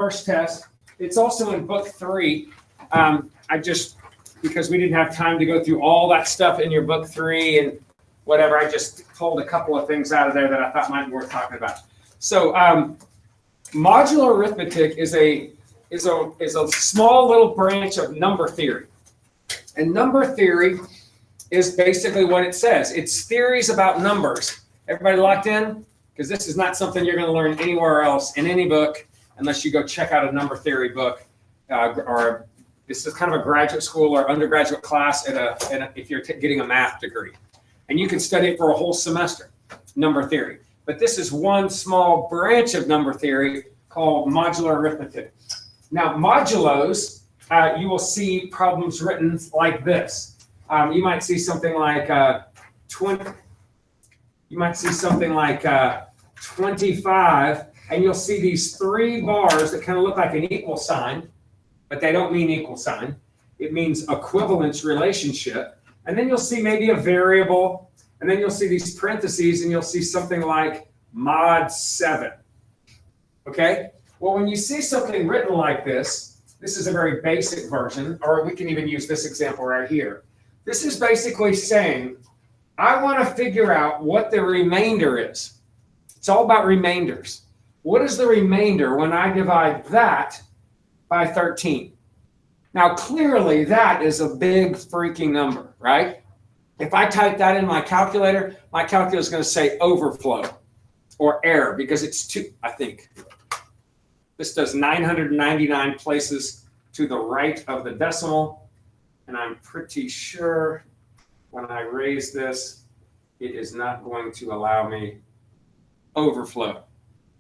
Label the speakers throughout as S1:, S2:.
S1: first test. It's also in book 3. Because we didn't have time to go through all that stuff in your book 3 and whatever, I just pulled a couple of things out of there that I thought might be worth talking about. So modular arithmetic is a small little branch of number theory. And number theory is basically what it says. It's theories about numbers. Everybody locked in? Because this is not something you're going to learn anywhere else in any book unless you go check out a number theory book or this is kind of a graduate school or undergraduate class if you're getting a math degree. And you can study it for a whole semester, number theory. But this is one small branch of number theory called modular arithmetic. Now, modulos, you will see problems written like this. You might see something like 20. You might see something like 25, and you'll see these 3 bars that kind of look like an equal sign. But they don't mean equal sign. It means equivalence relationship. And then you'll see maybe a variable, and then you'll see these parentheses, and you'll see something like mod 7. Okay? Well, when you see something written like this is a very basic version, or we can even use this example right here. This is basically saying, I want to figure out what the remainder is. It's all about remainders. What is the remainder when I divide that by 13. Now, clearly, that is a big freaking number, right? If I type that in my calculator is going to say overflow or error because it's 2, I think. This does 999 places to the right of the decimal, and I'm pretty sure when I raise this, it is not going to allow me overflow.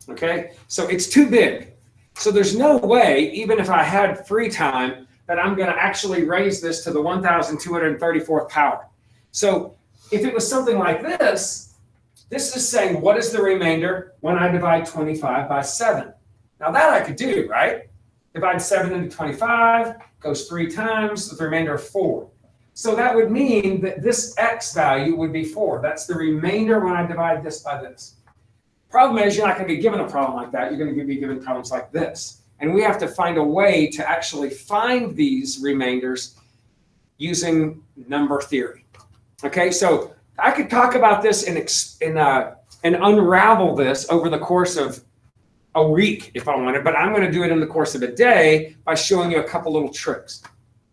S1: Okay, so it's too big. So there's no way, even if I had free time, that I'm going to actually raise this to the 1,234th power. So if it was something like this, this is saying, what is the remainder when I divide 25 by 7? Now that I could do, right? Divide 7 into 25, goes 3 times, with the remainder of 4. So that would mean that this x value would be 4. That's the remainder when I divide this by this. Problem is, you're not going to be given a problem like that. You're going to be given problems like this. And we have to find a way to actually find these remainders using number theory. Okay, so I could talk about this and unravel this over the course of a week if I wanted, but I'm going to do it in the course of a day by showing you a couple little tricks.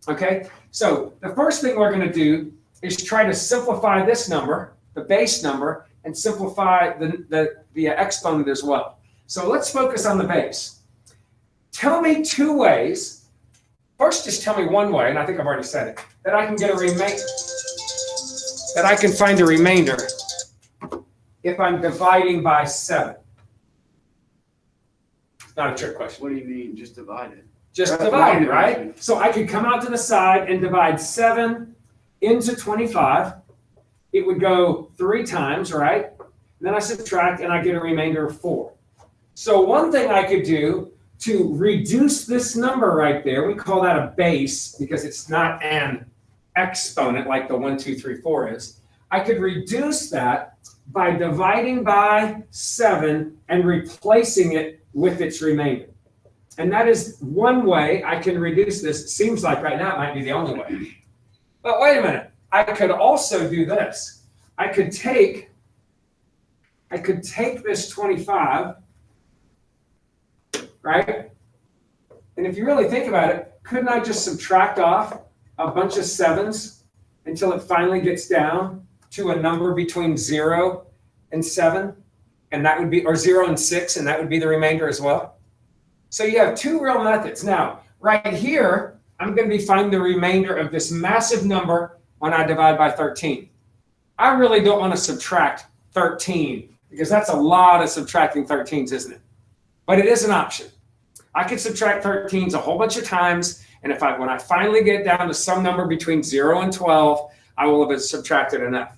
S1: Okay, so the first thing we're going to do is try to simplify this number, the base number, and simplify the exponent as well. So let's focus on the base. Tell me 2 ways. First, just tell me one way, and I think I've already said it, that I can get a remainder, that I can find a remainder if I'm dividing by 7. It's not a trick question.
S2: What do you mean, just divide it?
S1: Just divide it, right? So I could come out to the side and divide 7 into 25. It would go 3 times, right? And then I subtract and I get a remainder of 4. So one thing I could do to reduce this number right there, we call that a base because it's not an exponent like the 1, 2, 3, 4 is. I could reduce that by dividing by 7 and replacing it with its remainder. And that is one way I can reduce this. It seems like right now it might be the only way. But wait a minute. I could also do this. I could take this 25, right? And if you really think about it, couldn't I just subtract off a bunch of 7s until it finally gets down to a number between 0 and 7? And that would be, or 0 and 6, and that would be the remainder as well. So you have 2 real methods. Now, right here, I'm going to be finding the remainder of this massive number when I divide by 13. I really don't want to subtract 13 because that's a lot of subtracting 13s, isn't it? But it is an option. I could subtract 13s a whole bunch of times, and when I finally get down to some number between 0 and 12, I will have subtracted enough.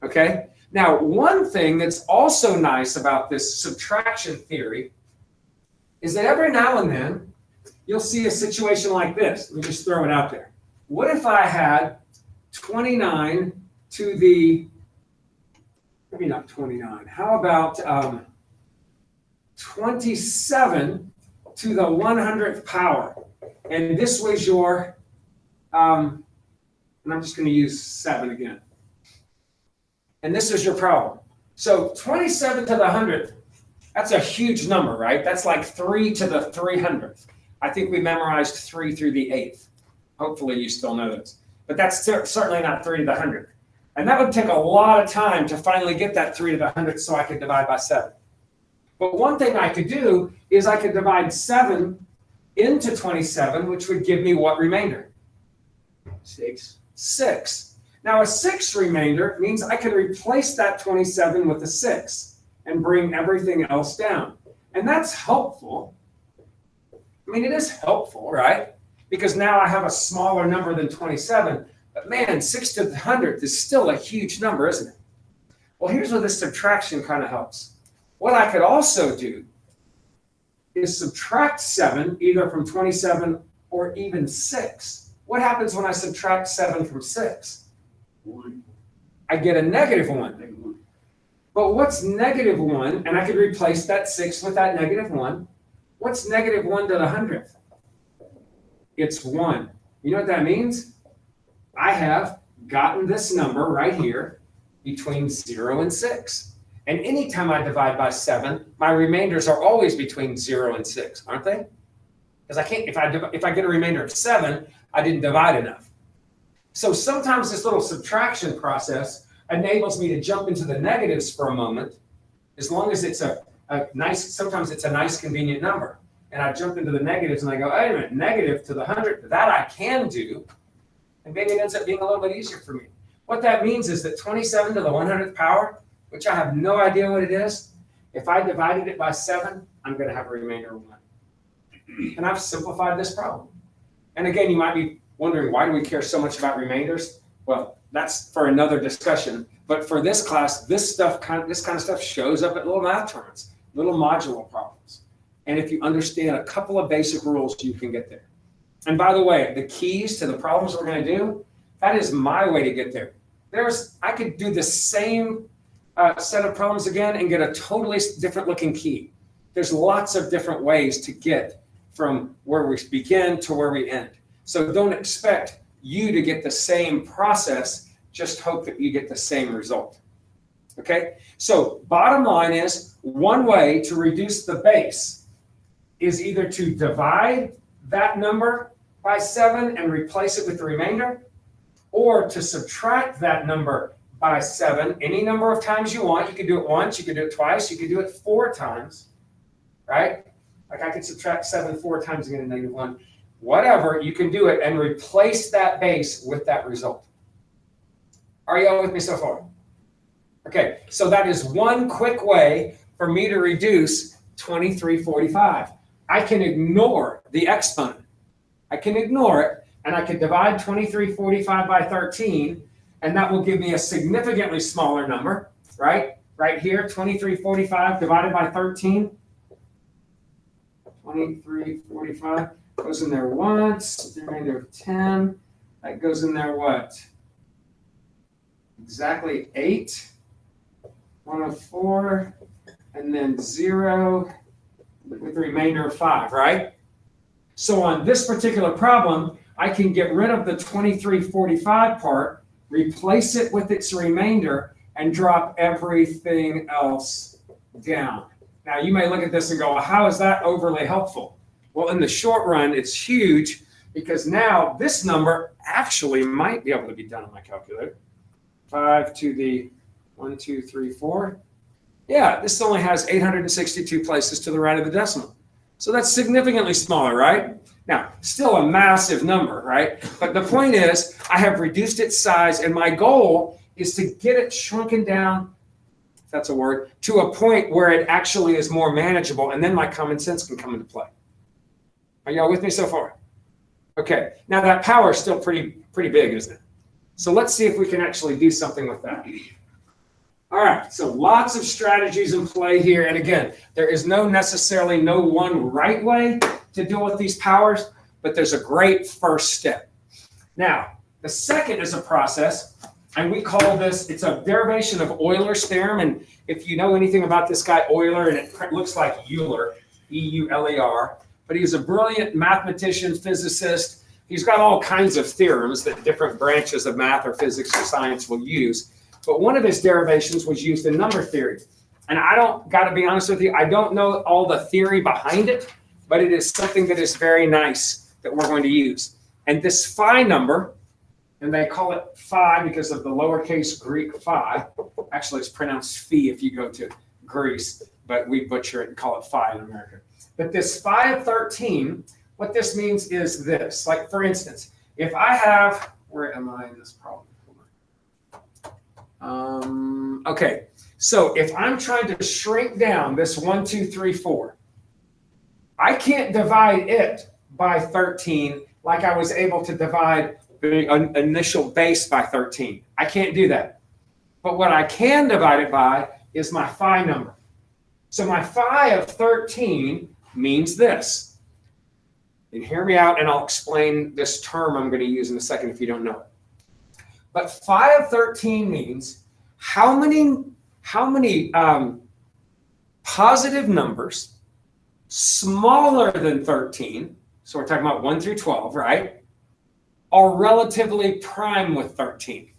S1: Okay? Now, one thing that's also nice about this subtraction theory is that every now and then, you'll see a situation like this. Let me just throw it out there. What if I had 29 to the, maybe not 29, how about 27 to the 100th power. And this was your, and I'm just going to use 7 again. And this is your problem. So 27 to the 100th, that's a huge number, right? That's like 3 to the 300th. I think we memorized 3 through the 8th. Hopefully you still know this. But that's certainly not 3 to the 100th. And that would take a lot of time to finally get that 3 to the 100th so I could divide by 7. But one thing I could do is I could divide 7 into 27, which would give me what remainder?
S2: 6.
S1: 6. Now a 6 remainder means I can replace that 27 with a 6 and bring everything else down. And that's helpful. I mean, it is helpful, right? Because now I have a smaller number than 27. But man, 6 to the 100th is still a huge number, isn't it? Well, here's where this subtraction kind of helps. What I could also do is subtract 7 either from 27 or even 6. What happens when I subtract 7 from 6?
S2: 1.
S1: I get a negative 1.
S2: Negative 1.
S1: But what's negative 1? And I could replace that 6 with that negative 1. What's negative 1 to the 100th? It's 1. You know what that means? I have gotten this number right here between 0 and 6. And anytime I divide by 7, my remainders are always between 0 and 6, aren't they? Because I can't, if I get a remainder of 7, I didn't divide enough. So sometimes this little subtraction process enables me to jump into the negatives for a moment, as long as it's a nice, sometimes it's a nice convenient number. And I jump into the negatives and I go, wait a minute, negative to the 100th, that I can do. And maybe it ends up being a little bit easier for me. What that means is that 27 to the 100th power, which I have no idea what it is, if I divided it by 7, I'm going to have a remainder of 1. And I've simplified this problem. And again, you might be wondering, why do we care so much about remainders? Well, that's for another discussion. But for this class, this kind of stuff shows up at little math tournaments, little modular problems. And if you understand a couple of basic rules, you can get there. And by the way, the keys to the problems we're going to do, that is my way to get there. I could do the same set of problems again and get a totally different looking key. There's lots of different ways to get from where we begin to where we end. So don't expect you to get the same process, just hope that you get the same result. Okay, so bottom line is, one way to reduce the base is either to divide that number by 7 and replace it with the remainder, or to subtract that number by 7 any number of times you want. You can do it once, you can do it twice, you can do it 4 times, right? Like I could subtract 7 4 times and get a negative 1. Whatever, you can do it and replace that base with that result. Are you all with me so far? Okay, so that is one quick way for me to reduce 2345. I can ignore the exponent. I can ignore it, and I can divide 2345 by 13, and that will give me a significantly smaller number, right? Right here, 2345 divided by 13. 2345 goes in there once, the remainder of 10. That goes in there what? Exactly 8. 104, and then 0 with the remainder of 5, right? So on this particular problem, I can get rid of the 2345 part, replace it with its remainder, and drop everything else down. Now, you may look at this and go, well, how is that overly helpful? Well, in the short run, it's huge, because now this number actually might be able to be done on my calculator. 5 to the 1, 2, 3, 4. Yeah, this only has 862 places to the right of the decimal. So that's significantly smaller, right? Now, still a massive number, right? But the point is, I have reduced its size, and my goal is to get it shrunken down, if that's a word, to a point where it actually is more manageable, and then my common sense can come into play. Are y'all with me so far? Okay, now that power is still pretty big, isn't it? So let's see if we can actually do something with that. All right, so lots of strategies in play here. And again, there is necessarily no one right way to deal with these powers, but there's a great first step. Now, the second is a process, and we call this, it's a derivation of Euler's theorem. And if you know anything about this guy Euler, and it looks like Euler, E-U-L-E-R, but he's a brilliant mathematician, physicist. He's got all kinds of theorems that different branches of math or physics or science will use. But one of his derivations was used in number theory. And got to be honest with you, I don't know all the theory behind it, but it is something that is very nice that we're going to use. And this phi number, and they call it phi because of the lowercase Greek phi. Actually, it's pronounced phi if you go to Greece, but we butcher it and call it phi in America. But this phi of 13, what this means is this. Like, for instance, if I have, where am I in this problem? Okay, so if I'm trying to shrink down this 1, 2, 3, 4, I can't divide it by 13 like I was able to divide the initial base by 13. I can't do that. But what I can divide it by is my phi number. So my phi of 13 means this. And hear me out, and I'll explain this term I'm going to use in a second if you don't know it. But phi of 13 means how many positive numbers smaller than 13, so we're talking about 1 through 12, right, are relatively prime with 13.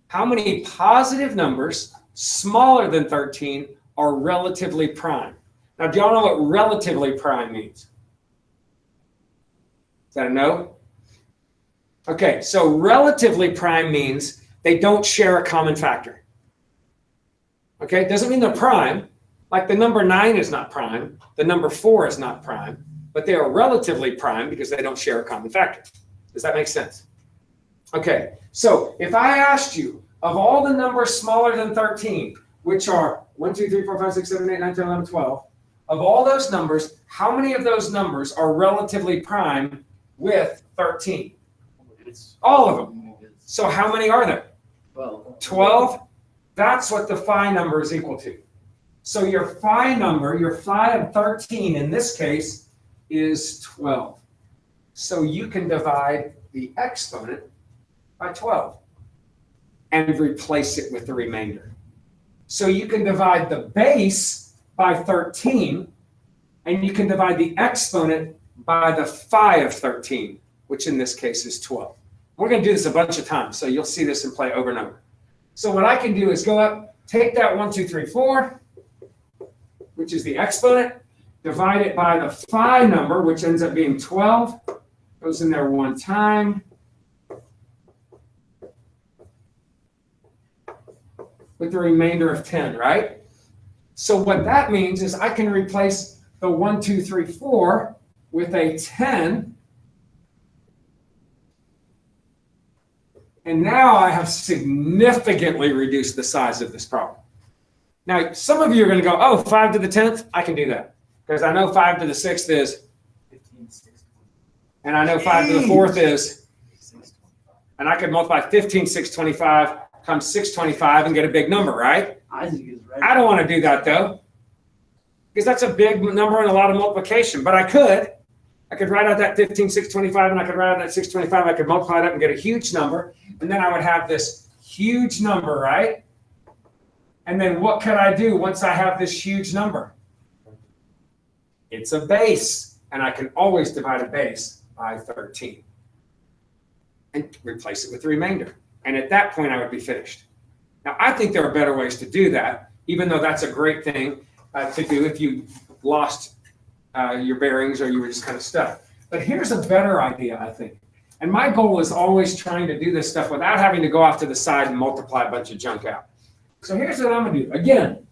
S1: How many positive numbers smaller than 13 are relatively prime? Now, do y'all know what relatively prime means? Is that a no? Okay, so relatively prime means they don't share a common factor. Okay, it doesn't mean they're prime. Like the number 9 is not prime, the number 4 is not prime, but they are relatively prime because they don't share a common factor. Does that make sense? Okay, so if I asked you, of all the numbers smaller than 13, which are 1, 2, 3, 4, 5, 6, 7, 8, 9, 10, 11, 12, of all those numbers, how many of those numbers are relatively prime with 13? All of them. So how many are there? 12. That's what the phi number is equal to. So your phi number, your phi of 13 in this case, is 12. So you can divide the exponent by 12 and replace it with the remainder. So you can divide the base by 13, and you can divide the exponent by the phi of 13, which in this case is 12. We're going to do this a bunch of times, so you'll see this in play over and over. So what I can do is go up, take that 1, 2, 3, 4, which is the exponent, divide it by the phi number, which ends up being 12, goes in there one time, with the remainder of 10, right? So what that means is I can replace the 1, 2, 3, 4 with a 10. And now I have significantly reduced the size of this problem. Now, some of you are going to go, oh, 5 to the 10th? I can do that. Because I know 5 to the 6th is
S2: 15, 6,
S1: and I know 5 to the 4th is,
S2: 6,
S1: and I could multiply 15, 625 times 625 and get a big number, right?
S2: Isaac is right.
S1: I don't want to do that, though, because that's a big number and a lot of multiplication. But I could write out that 15, 625, and I could write out that 625. I could multiply it up and get a huge number, and then I would have this huge number, right? And then what could I do once I have this huge number? It's a base, and I can always divide a base by 13 and replace it with the remainder. And at that point, I would be finished. Now, I think there are better ways to do that, even though that's a great thing to do if you lost your bearings or you were just kind of stuck. But here's a better idea, I think. And my goal is always trying to do this stuff without having to go off to the side and multiply a bunch of junk out. So here's what I'm going to do. Again,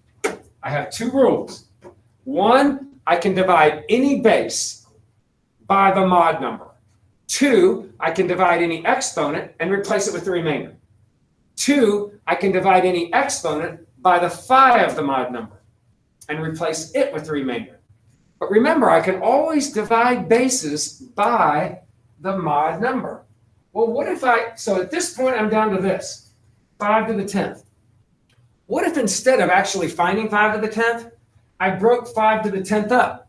S1: I have two rules. One, I can divide any base by the mod number. Two, I can divide any exponent and replace it with the remainder. Two, I can divide any exponent by the phi of the mod number and replace it with the remainder. But remember, I can always divide bases by the mod number. Well, what if so at this point, I'm down to this, 5 to the 10th. What if instead of actually finding 5 to the 10th, I broke 5 to the 10th up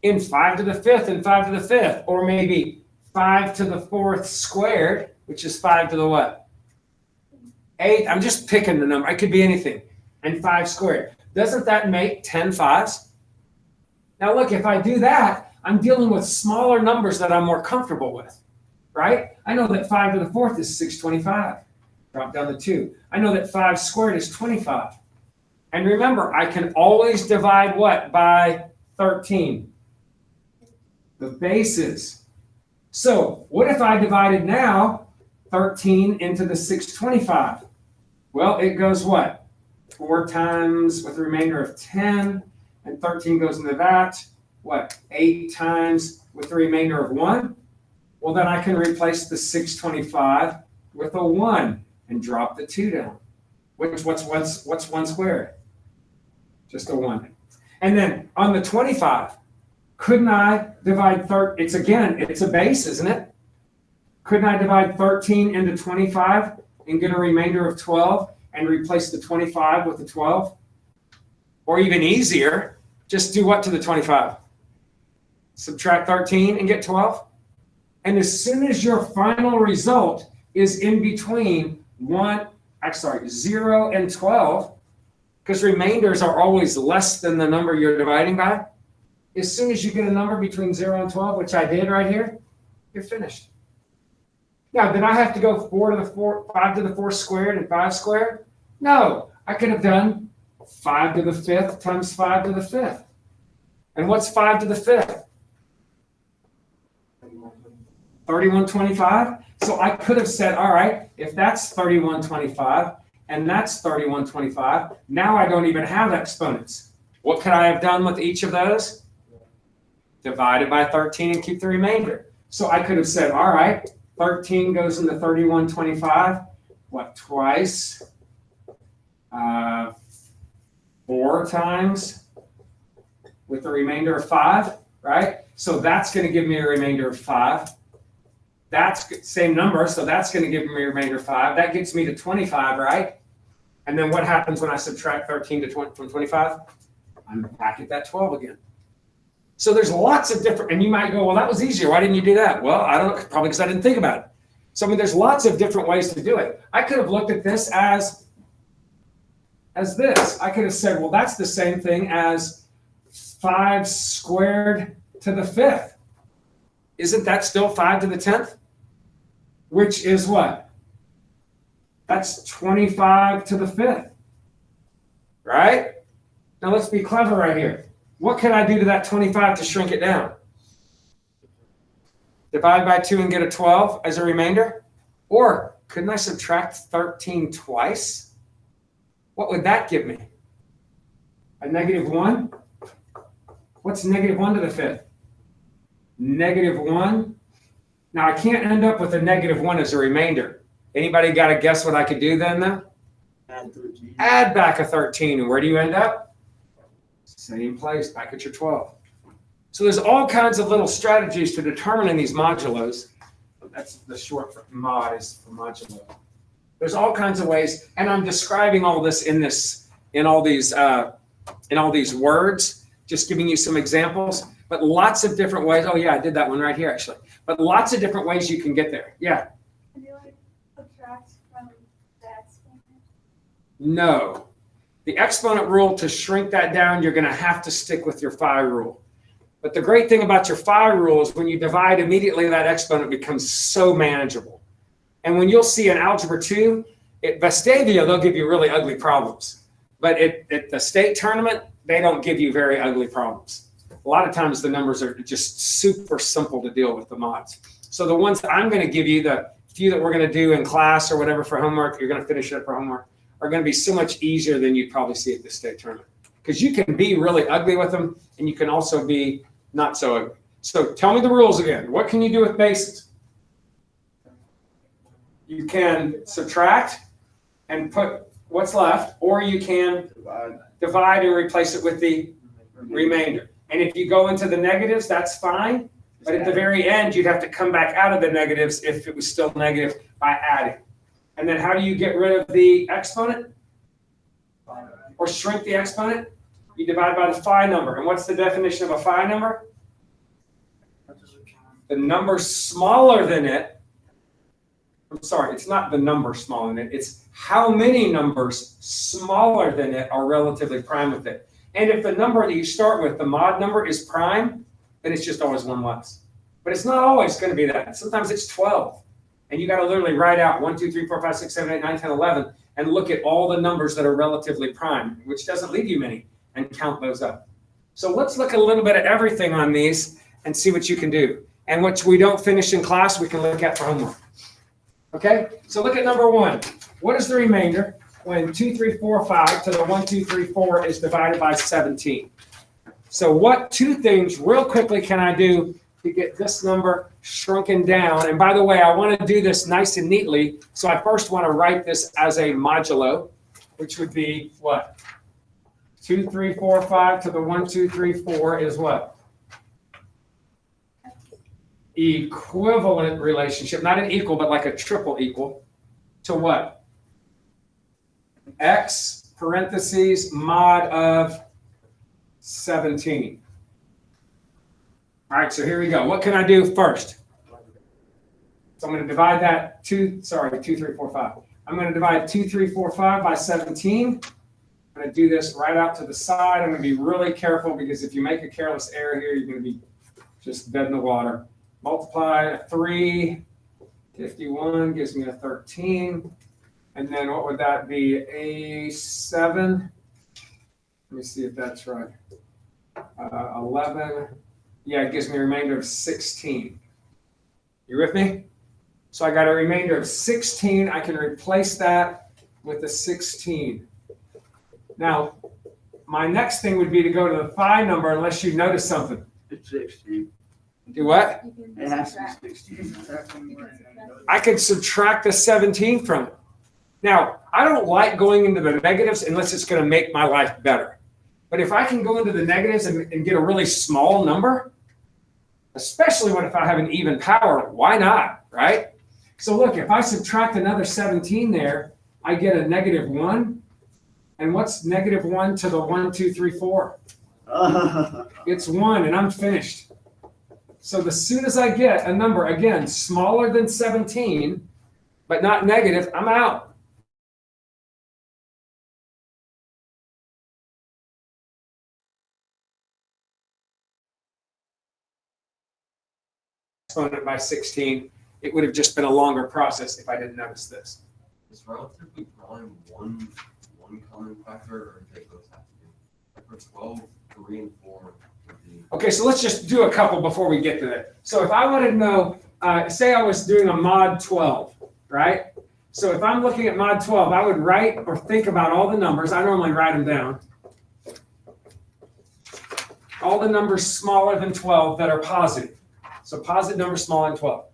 S1: in 5 to the 5th and 5 to the 5th, or maybe 5 to the 4th squared, which is 5 to the what? 8. I'm just picking the number. It could be anything. And 5 squared. Doesn't that make 10 5s? Now look, if I do that, I'm dealing with smaller numbers that I'm more comfortable with, right? I know that 5 to the 4th is 625. Drop down to 2. I know that 5 squared is 25. And remember, I can always divide what by 13? The bases. So what if I divided now 13 into the 625? Well, it goes what? 4 times with a remainder of 10, and 13 goes into that. What? 8 times with the remainder of 1? Well, then I can replace the 625 with a 1 and drop the 2 down. What's 1 squared? Just a 1. And then on the 25, couldn't I divide it's a base, isn't it? Couldn't I divide 13 into 25 and get a remainder of 12 and replace the 25 with the 12? Or even easier, just do what to the 25? Subtract 13 and get 12? And as soon as your final result is in between 0 and 12, because remainders are always less than the number you're dividing by, as soon as you get a number between 0 and 12, which I did right here, you're finished. Now, did I have to go 5 to the 4 squared and 5 squared? No, I could have done 5 to the 5th times 5 to the 5th. And what's 5 to the 5th? 3125. So I could have said, all right, if that's 3125 and that's 3125, now I don't even have exponents. What could I have done with each of those? Divided by 13 and keep the remainder. So I could have said, all right, 13 goes into 3125, what, twice? 4 times with the remainder of 5, right? So that's going to give me a remainder of 5. That's same number, so that's going to give me a remainder of 5. That gets me to 25, right? And then what happens when I subtract 13 from 25? I'm back at that 12 again. So there's lots of different, and you might go, well, that was easier. Why didn't you do that? Well, I don't know, probably because I didn't think about it. So I mean, there's lots of different ways to do it. I could have looked at this as this. I could have said, well, that's the same thing as 5 squared to the 5th. Isn't that still 5 to the 10th? Which is what? That's 25 to the 5th, right? Now let's be clever right here. What can I do to that 25 to shrink it down? Divide by 2 and get a 12 as a remainder? Or couldn't I subtract 13 twice? What would that give me? A -1? What's -1 to the 5th? -1. Now I can't end up with a -1 as a remainder. Anybody got to guess what I could do then though? Add back a 13, and where do you end up? Same place, back at your 12. So there's all kinds of little strategies to determining these modulos. That's the short for mod is for modulo. There's all kinds of ways, and I'm describing all this in all these words, just giving you some examples, but lots of different ways. Oh yeah, I did that one right here actually. But lots of different ways you can get there. Yeah.
S3: Can you subtract from the exponent?
S1: No. The exponent rule, to shrink that down, you're going to have to stick with your phi rule. But the great thing about your phi rule is when you divide immediately, that exponent becomes so manageable. And when you'll see in Algebra 2, at Vestavia, they'll give you really ugly problems. But at the state tournament, they don't give you very ugly problems. A lot of times the numbers are just super simple to deal with, the mods. So the ones that I'm going to give you, the few that we're going to do in class or whatever for homework, you're going to finish it up for homework, are going to be so much easier than you'd probably see at the state tournament. Because you can be really ugly with them, and you can also be not so ugly. So tell me the rules again. What can you do with bases? You can subtract and put what's left, or you can divide and replace it with the remainder. And if you go into the negatives, that's fine. But at the very end, you'd have to come back out of the negatives if it was still negative by adding. And then how do you get rid of the exponent? Or shrink the exponent? You divide by the phi number. And what's the definition of a phi number? The number smaller than it. I'm sorry, it's not the number smaller than it. It's how many numbers smaller than it are relatively prime with it. And if the number that you start with, the mod number, is prime, then it's just always one less. But it's not always going to be that. Sometimes it's 12. And you got to literally write out 1, 2, 3, 4, 5, 6, 7, 8, 9, 10, 11, and look at all the numbers that are relatively prime, which doesn't leave you many, and count those up. So let's look a little bit at everything on these and see what you can do. And what we don't finish in class, we can look at for homework. Okay, so look at number 1. What is the remainder when 2, 3, 4, 5 to the 1, 2, 3, 4 is divided by 17? So what 2 things real quickly can I do to get this number shrunken down? And by the way, I want to do this nice and neatly. So I first want to write this as a modulo, which would be what? 2, 3, 4, 5 to the 1, 2, 3, 4 is what? Equivalent relationship, not an equal, but like a triple equal to what? X parentheses mod of 17. All right, so here we go. What can I do first? So I'm going to divide that 2, 3, 4, 5. I'm going to divide 2, 3, 4, 5 by 17. I'm going to do this right out to the side. I'm going to be really careful because if you make a careless error here, you're going to be just dead in the water. Multiply 3, 51 gives me a 13. And then what would that be? A 7. Let me see if that's right. 11. Yeah, it gives me a remainder of 16. You with me? So I got a remainder of 16. I can replace that with a 16. Now, my next thing would be to go to the phi number unless you notice something.
S2: It's 16.
S1: Do what?
S2: It has to be 16.
S1: I can subtract the 17 from it. Now, I don't like going into the negatives unless it's going to make my life better. But if I can go into the negatives and get a really small number, especially if I have an even power, why not, right? So look, if I subtract another 17 there, I get a negative 1. And what's negative 1 to the 1, 2, 3, 4? It's 1, and I'm finished. So as soon as I get a number, again, smaller than 17, but not negative, I'm out. Exponent by 16, it would have just been a longer process if I didn't notice this.
S4: Is relatively prime one common factor, or take those have to be? Like for 12, 3, and 4 would be.
S1: Okay, so let's just do a couple before we get to that. So if I wanted to know, say I was doing a mod 12, right? So if I'm looking at mod 12, I would write or think about all the numbers. I normally write them down. All the numbers smaller than 12 that are positive. So positive numbers smaller than 12.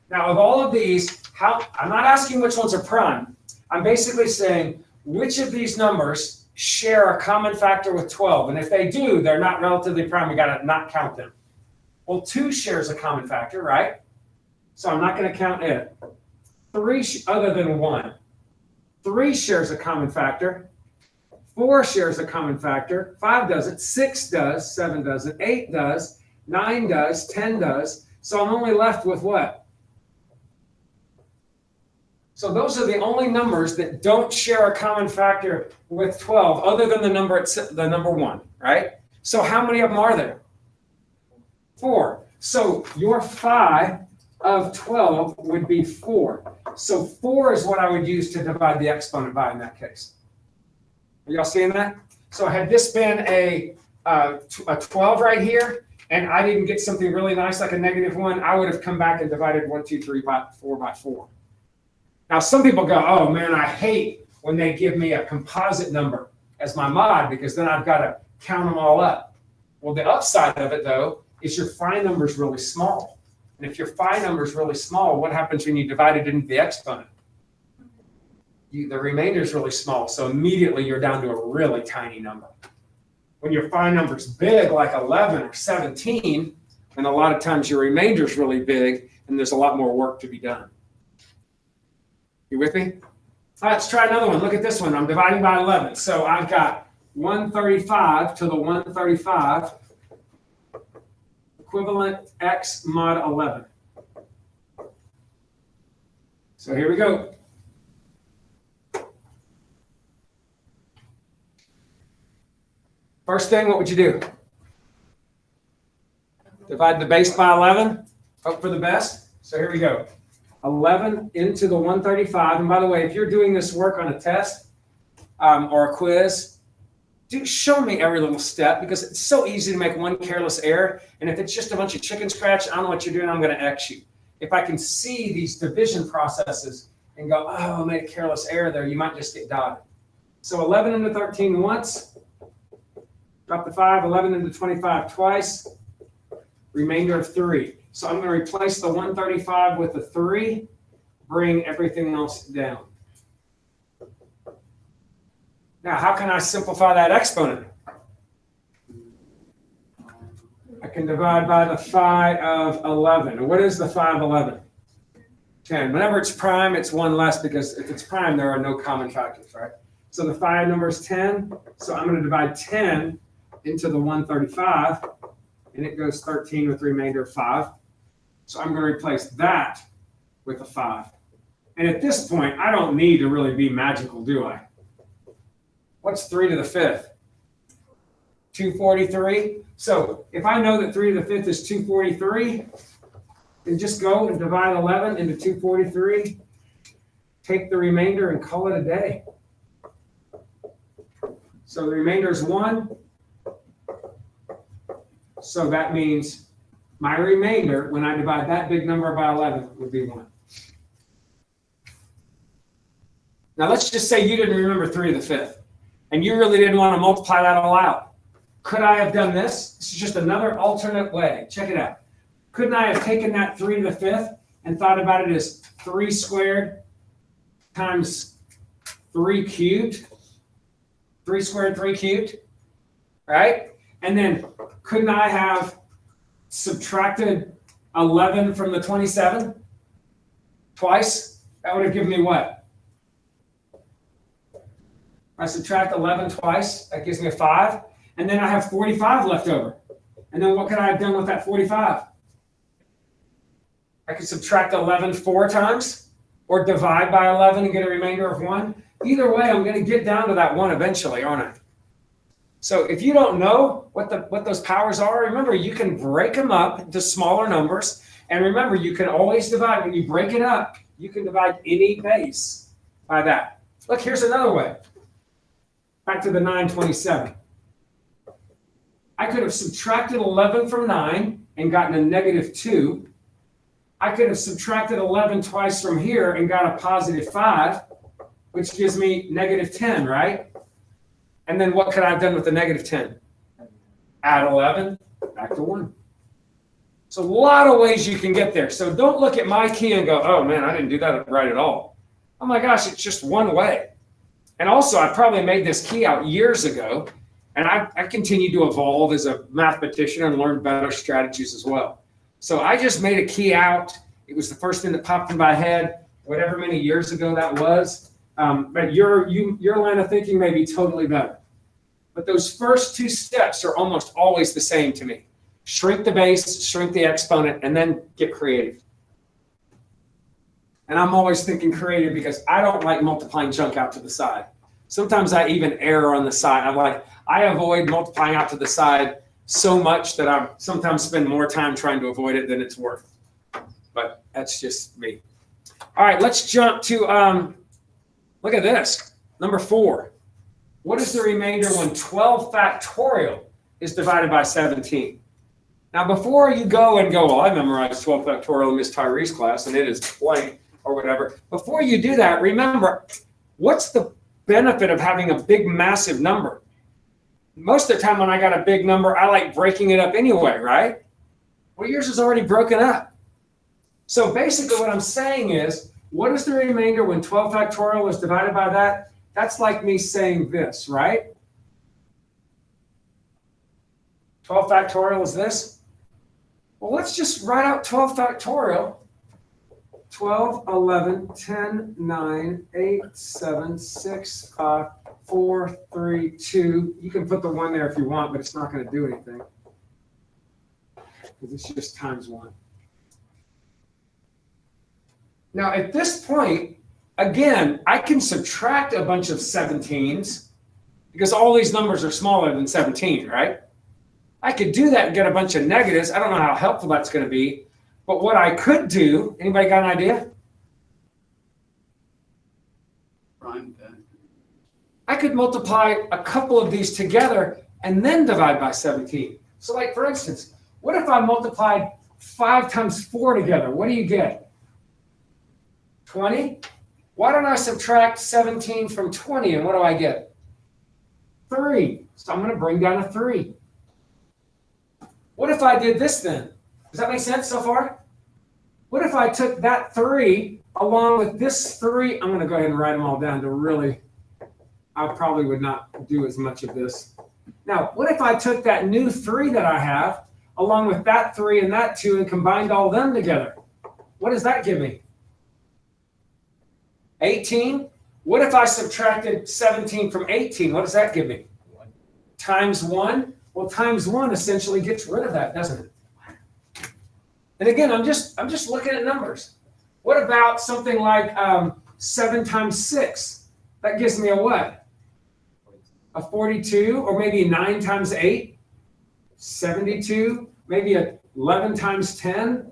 S1: Now of all of these, I'm not asking which ones are prime. I'm basically saying which of these numbers share a common factor with 12. And if they do, they're not relatively prime. We got to not count them. Well, 2 shares a common factor, right? So I'm not going to count it. 3 other than 1. 3 shares a common factor. 4 shares a common factor. 5 doesn't. 6 does. 7 doesn't. 8 does. 9 does. 10 does. So I'm only left with what? So those are the only numbers that don't share a common factor with 12, other than the number 1, right? So how many of them are there? 4. So your phi of 12 would be 4. So 4 is what I would use to divide the exponent by in that case. Are y'all seeing that? So had this been a 12 right here, and I didn't get something really nice like a negative 1, I would have come back and divided 1, 2, 3, 4 by 4. Now, some people go, oh man, I hate when they give me a composite number as my mod because then I've got to count them all up. Well, the upside of it, though, is your phi number is really small. And if your phi number is really small, what happens when you divide it into the exponent? The remainder is really small, so immediately you're down to a really tiny number. When your phi number is big, like 11 or 17, and a lot of times your remainder is really big, and there's a lot more work to be done. You with me? All right, let's try another one. Look at this one. I'm dividing by 11. So I've got 135 to the 135 equivalent x mod 11. So here we go. First thing, what would you do? Divide the base by 11, hope for the best. So here we go. 11 into the 135. And by the way, if you're doing this work on a test or a quiz, show me every little step, because it's so easy to make one careless error. And if it's just a bunch of chicken scratch, I don't know what you're doing, I'm going to X you. If I can see these division processes and go, oh, I made a careless error there, you might just get dotted. So 11 into 13 once, drop the 5, 11 into 25 twice, remainder of 3. So I'm going to replace the 135 with the 3, bring everything else down. Now, how can I simplify that exponent? I can divide by the phi of 11. And what is the phi of 11? 10. Whenever it's prime, it's 1 less, because if it's prime, there are no common factors, right? So the phi number is 10. So I'm going to divide 10 into the 135, and it goes 13 with the remainder of 5. So I'm going to replace that with a 5. And at this point, I don't need to really be magical, do I? What's 3 to the 5th? 243. So if I know that 3 to the 5th is 243, then just go and divide 11 into 243, take the remainder and call it a day. So the remainder is 1. So that means my remainder, when I divide that big number by 11, would be 1. Now let's just say you didn't remember 3 to the 5th, and you really didn't want to multiply that all out. Could I have done this? This is just another alternate way. Check it out. Couldn't I have taken that 3 to the 5th and thought about it as 3 squared times 3 cubed? 3 squared, 3 cubed, right? And then couldn't I have subtracted 11 from the 27 twice? That would have given me what? I subtract 11 twice, that gives me a 5. And then I have 45 left over. And then what could I have done with that 45? I could subtract 11 4 times, or divide by 11 and get a remainder of 1. Either way, I'm going to get down to that 1 eventually, aren't I? So if you don't know what those powers are, remember, you can break them up into smaller numbers. And remember, you can always divide. When you break it up, you can divide any base by that. Look, here's another way. Back to the 927. I could have subtracted 11 from 9 and gotten a negative 2. I could have subtracted 11 twice from here and got a positive 5, which gives me negative 10, right? And then what could I have done with the negative 10? Add 11, back to 1. So a lot of ways you can get there. So don't look at my key and go, oh man, I didn't do that right at all. Oh my gosh, it's just one way. And also, I probably made this key out years ago, and I continued to evolve as a mathematician and learn better strategies as well. So I just made a key out. It was the first thing that popped in my head, whatever many years ago that was. But your line of thinking may be totally better. But those first 2 steps are almost always the same to me. Shrink the base, shrink the exponent, and then get creative. And I'm always thinking creative because I don't like multiplying junk out to the side. Sometimes I even err on the side. I avoid multiplying out to the side so much that I sometimes spend more time trying to avoid it than it's worth. But that's just me. All right, let's jump to, look at this, number 4. What is the remainder when 12 factorial is divided by 17? Now, before you go and go, well, I memorized 12 factorial in Miss Tyree's class, and it is blank or whatever. Before you do that, remember, what's the benefit of having a big, massive number? Most of the time when I got a big number, I like breaking it up anyway, right? Well, yours is already broken up. So basically what I'm saying is, what is the remainder when 12 factorial is divided by that? That's like me saying this, right? 12 factorial is this. Well, let's just write out 12 factorial. 12, 11, 10, 9, 8, 7, 6, 5, 4, 3, 2. You can put the 1 there if you want, but it's not going to do anything, because it's just times 1. Now, at this point, again, I can subtract a bunch of 17s because all these numbers are smaller than 17, right? I could do that and get a bunch of negatives. I don't know how helpful that's going to be. But what I could do, anybody got an idea?
S2: Prime factor.
S1: I could multiply a couple of these together and then divide by 17. So like, for instance, what if I multiplied 5 times 4 together? What do you get? 20? Why don't I subtract 17 from 20, and what do I get? 3. So I'm going to bring down a 3. What if I did this then? Does that make sense so far? What if I took that 3 along with this 3? I'm going to go ahead and write them all down to really, I probably would not do as much of this. Now, what if I took that new 3 that I have along with that 3 and that 2 and combined all them together? What does that give me? 18? What if I subtracted 17 from 18? What does that give me? Times 1? Well, times 1 essentially gets rid of that, doesn't it? And again, I'm just looking at numbers. What about something like 7 times 6? That gives me a what? A 42, or maybe 9 times 8? 72, maybe 11 times 10?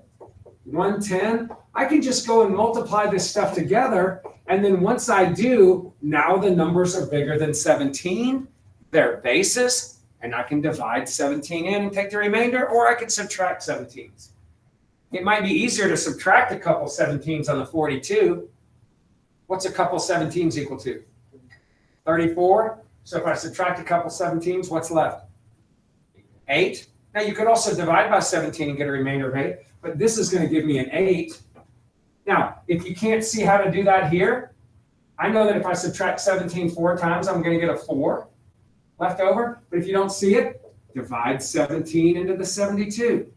S1: 110? I can just go and multiply this stuff together, and then once I do, now the numbers are bigger than 17, their basis, and I can divide 17 in and take the remainder, or I can subtract 17s. It might be easier to subtract a couple 17s on the 42. What's a couple 17s equal to? 34. So if I subtract a couple 17s, what's left? 8. Now you could also divide by 17 and get a remainder of 8, but this is going to give me an 8. Now, if you can't see how to do that here, I know that if I subtract 17 4 times, I'm going to get a 4 left over. But if you don't see it, divide 17 into the 72,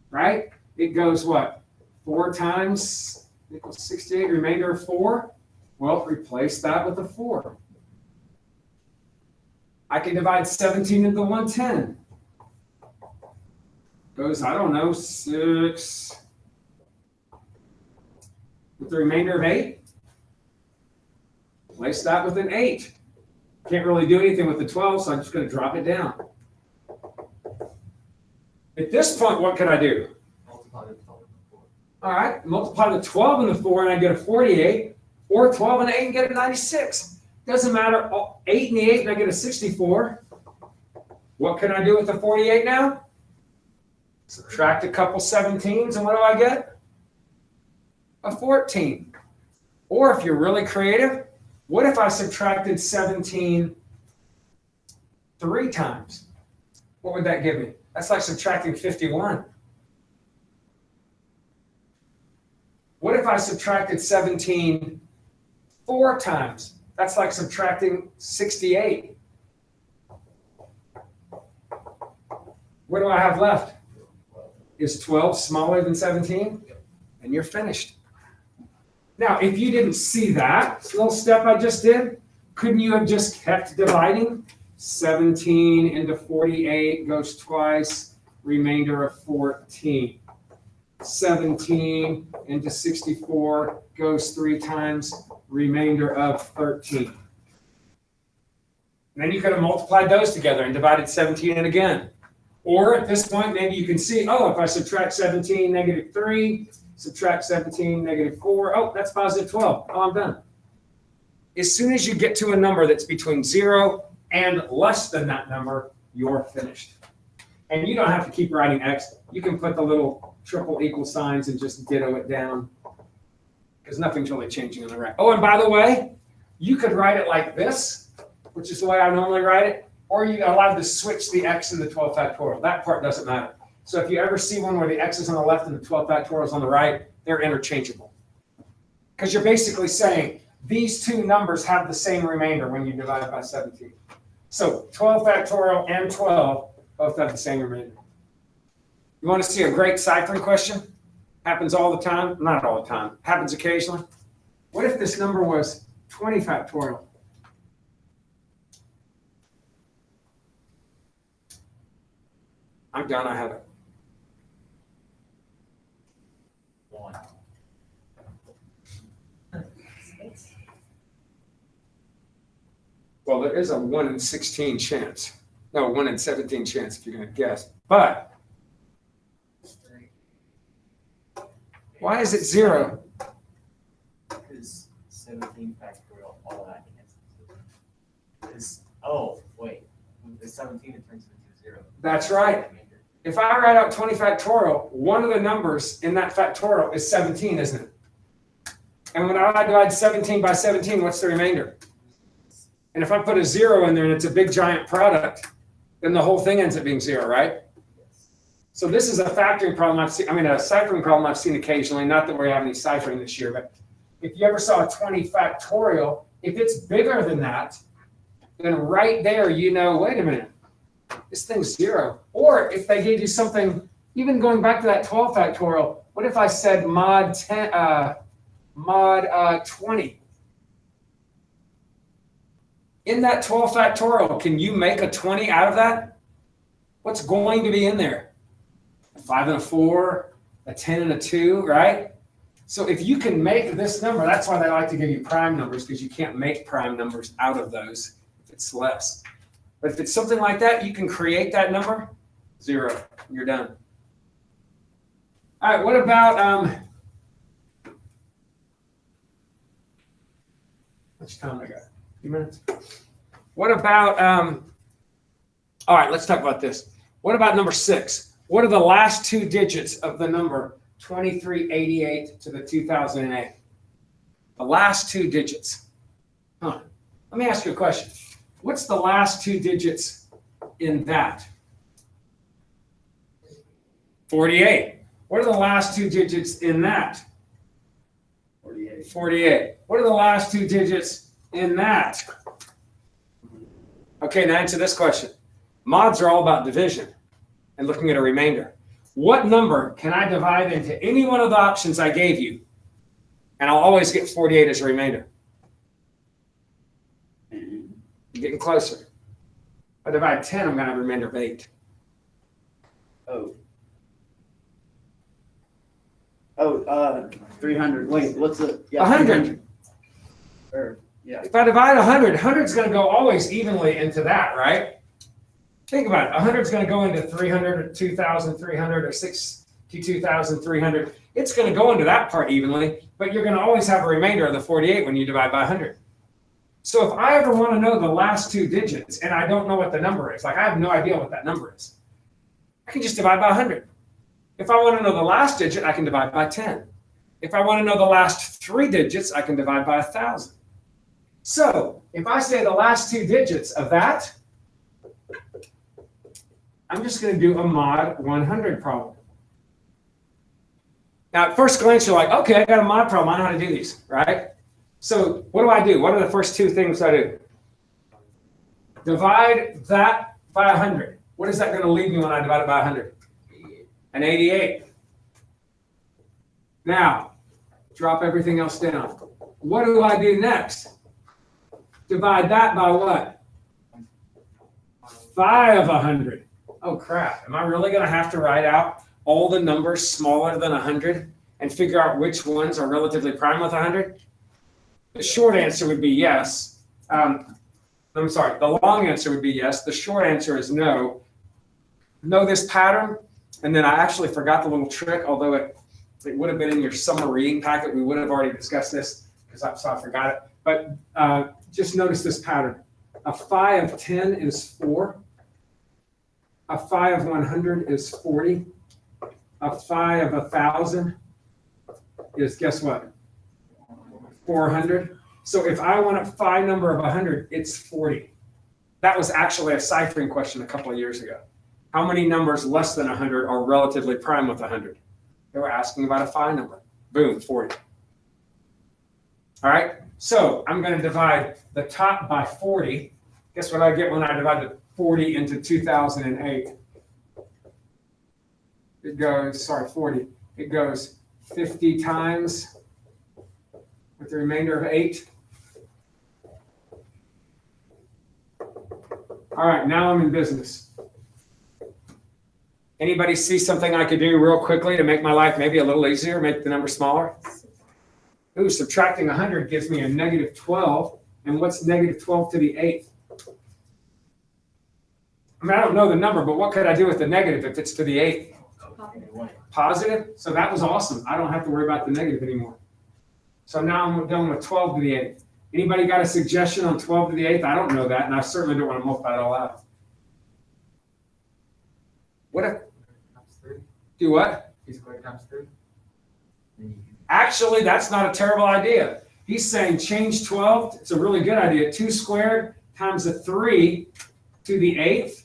S1: right? It goes what? 4 times equals 68, remainder of 4. Well, replace that with a 4. I can divide 17 into 110. Goes, I don't know, 6. With the remainder of 8. Replace that with an 8. Can't really do anything with the 12, so I'm just going to drop it down. At this point, what can I do?
S4: Multiply the 12 and the 4.
S1: All right, multiply the 12 and the 4, and I get a 48, or 12 and 8 and get a 96. Doesn't matter, 8 and the 8, and I get a 64. What can I do with the 48 now? Subtract a couple 17s, and what do I get? A 14. Or if you're really creative, what if I subtracted 17 3 times? What would that give me? That's like subtracting 51. What if I subtracted 17 4 times? That's like subtracting 68. What do I have left? Is 12 smaller than 17? And you're finished. Now, if you didn't see that little step I just did, couldn't you have just kept dividing? 17 into 48 goes twice, remainder of 14. 17 into 64 goes 3 times, remainder of 13. And then you could have multiplied those together and divided 17 in again. Or at this point, maybe you can see, oh, if I subtract 17, negative 3, subtract 17, negative 4, oh, that's positive 12. Oh, I'm done. As soon as you get to a number that's between 0 and less than that number, you're finished. And you don't have to keep writing X. You can put the little triple equal signs and just ditto it down, because nothing's really changing on the right. Oh, and by the way, you could write it like this, which is the way I normally write it, or you're allowed to switch the X and the 12 factorial. That part doesn't matter. So if you ever see one where the X is on the left and the 12 factorial is on the right, they're interchangeable. Because you're basically saying these two numbers have the same remainder when you divide by 17. So 12 factorial and 12 both have the same remainder. You want to see a great ciphering question? Happens all the time. Not all the time. Happens occasionally. What if this number was 20 factorial? I'm done. I have it.
S4: 1.
S1: Well, there is a 1 in 16 chance. No, 1 in 17 chance if you're going to guess. But why is it 0?
S5: Because 17 factorial, all that cancels. Oh, wait. With the 17, it turns into 0.
S1: That's right. If I write out 20 factorial, one of the numbers in that factorial is 17, isn't it? And when I divide 17 by 17, what's the remainder? And if I put a 0 in there and it's a big giant product, then the whole thing ends up being 0, right? So this is a factoring problem I've seen, a ciphering problem I've seen occasionally, not that we have any ciphering this year, but if you ever saw a 20 factorial, if it's bigger than that, then right there, you know, wait a minute, this thing's 0. Or if they gave you something, even going back to that 12 factorial, what if I said mod 20? In that 12 factorial, can you make a 20 out of that? What's going to be in there? A 5 and a 4, a 10 and a 2, right? So if you can make this number, that's why they like to give you prime numbers, because you can't make prime numbers out of those if it's less. But if it's something like that, you can create that number, 0, you're done. All right, what about, how much time I got? A few minutes? What about, all right, let's talk about this. What about number 6? What are the last 2 digits of the number 2388 to the 2008? The last 2 digits. Let me ask you a question. What's the last 2 digits in that? 48. What are the last 2 digits in that?
S2: 48.
S1: 48. What are the last 2 digits in that? Okay, now answer this question. Mods are all about division and looking at a remainder. What number can I divide into any one of the options I gave you? And I'll always get 48 as a remainder. You're getting closer. If I divide 10, I'm going to have a remainder of 8.
S2: Oh. 300. Wait, what's the? Yeah,
S1: 100.
S2: Yeah.
S1: If I divide 100, 100 is going to go always evenly into that, right? Think about it. 100 is going to go into 300 or 2,300 or 62,300. It's going to go into that part evenly, but you're going to always have a remainder of the 48 when you divide by 100. So if I ever want to know the last 2 digits and I don't know what the number is, like I have no idea what that number is, I can just divide by 100. If I want to know the last digit, I can divide by 10. If I want to know the last 3 digits, I can divide by 1,000. So if I say the last 2 digits of that, I'm just going to do a mod 100 problem. Now, at first glance, you're like, okay, I got a mod problem. I know how to do these, right? So what do? What are the first 2 things I do? Divide that by 100. What is that going to leave me when I divide it by 100? An 88. Now, drop everything else down. What do I do next? Divide that by what? 5 of 100. Oh, crap. Am I really going to have to write out all the numbers smaller than 100 and figure out which ones are relatively prime with 100? The short answer would be yes. I'm sorry. The long answer would be yes. The short answer is no. Know this pattern. And then I actually forgot the little trick, although it would have been in your summer reading packet. We would have already discussed this so I forgot it. But just notice this pattern. A phi of 10 is 4. A phi of 100 is 40. A phi of 1,000 is, guess what? 400. So if I want a phi number of 100, it's 40. That was actually a ciphering question a couple of years ago. How many numbers less than 100 are relatively prime with 100? They were asking about a phi number. Boom, 40. All right, so I'm going to divide the top by 40. Guess what I get when I divide the 40 into 2008? It goes, 40. It goes 50 times with the remainder of 8. All right, now I'm in business. Anybody see something I could do real quickly to make my life maybe a little easier, make the number smaller? Ooh, subtracting 100 gives me a negative 12. And what's negative 12 to the 8th? I mean, I don't know the number, but what could I do with the negative if it's to the 8th?
S5: Anyway,
S1: Positive? So that was awesome. I don't have to worry about the negative anymore. So now I'm done with 12 to the 8th. Anybody got a suggestion on 12 to the 8th? I don't know that, and I certainly don't want to multiply it all out. What if,
S5: times 3,
S1: do what?
S5: p squared times 3. Then you can
S1: Actually, that's not a terrible idea. He's saying change 12. It's a really good idea. 2 squared times a 3 to the 8th. Does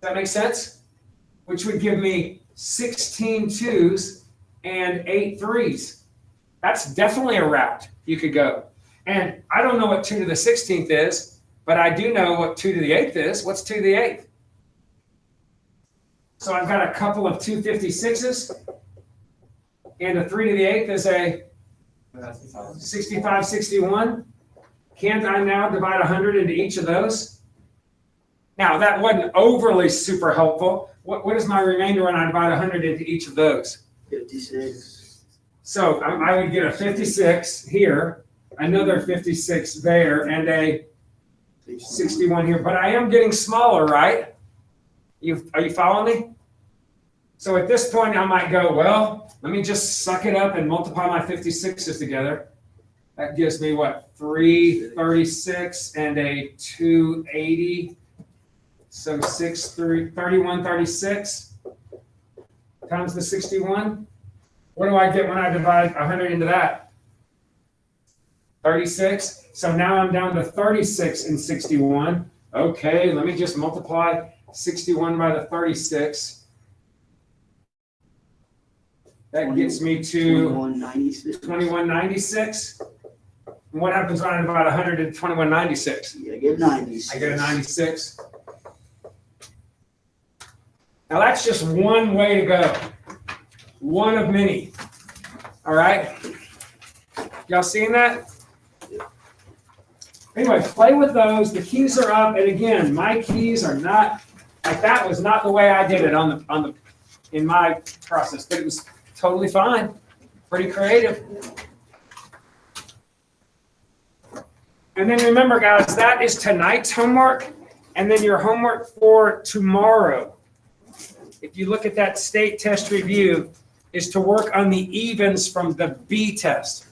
S1: that make sense? Which would give me 16 2s and 8 3s. That's definitely a route you could go. And I don't know what 2 to the 16th is, but I do know what 2 to the 8th is. What's 2 to the 8th? So I've got a couple of 256s, and a 3 to the 8th is a 65, 61. Can't I now divide 100 into each of those? Now, that wasn't overly super helpful. What is my remainder when I divide 100 into each of those?
S2: 56.
S1: So I would get a 56 here, another 56 there, and a 61 here. But I am getting smaller, right? Are you following me? So at this point, I might go, well, let me just suck it up and multiply my 56s together. That gives me what? 336 and a 280. So 3136 times the 61. What do I get when I divide 100 into that? 36. So now I'm down to 36 and 61. Okay, let me just multiply 61 by the 36. That gets me to
S2: 2196.
S1: 2196. And what happens when I divide 100 into 2196?
S2: You get 96.
S1: I get a 96. Now that's just one way to go. One of many. All right? Y'all seeing that? Anyway, play with those. The keys are up, and again, my keys are not like that was not the way I did it in my process, but it was totally fine. Pretty creative. And then remember, guys, that is tonight's homework, and then your homework for tomorrow. If you look at that state test review, is to work on the evens from the B test.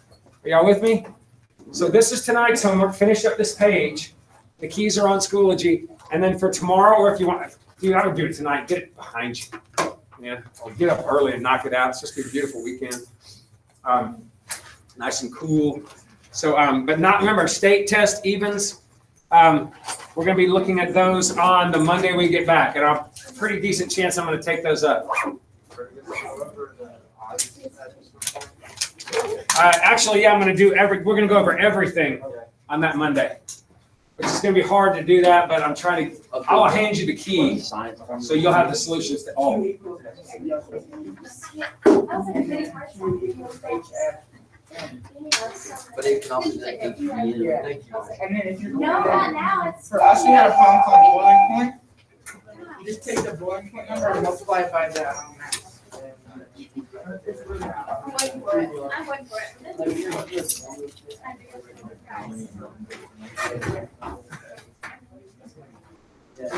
S1: Are y'all with me? So this is tonight's homework. Finish up this page. The keys are on Schoology. And then for tomorrow, or if you want, I would do it tonight. Get it behind you. Yeah, I'll get up early and knock it out. It's just a beautiful weekend. Nice and cool. So, but not remember, state test evens. We're going to be looking at those on the Monday we get back. And a pretty decent chance I'm going to take those up. Actually, yeah, I'm going to do we're going to go over everything on that Monday, which is going to be hard to do that, but I'm trying to, I'll hand you the key so you'll have the solutions to all.
S2: But it can also do that.
S6: And then if you're
S3: No, not now, it's.
S6: For us, we had a problem called boiling point. You just take the boiling point number and multiply it by the mass.
S3: I'm waiting for it. I'm waiting for it.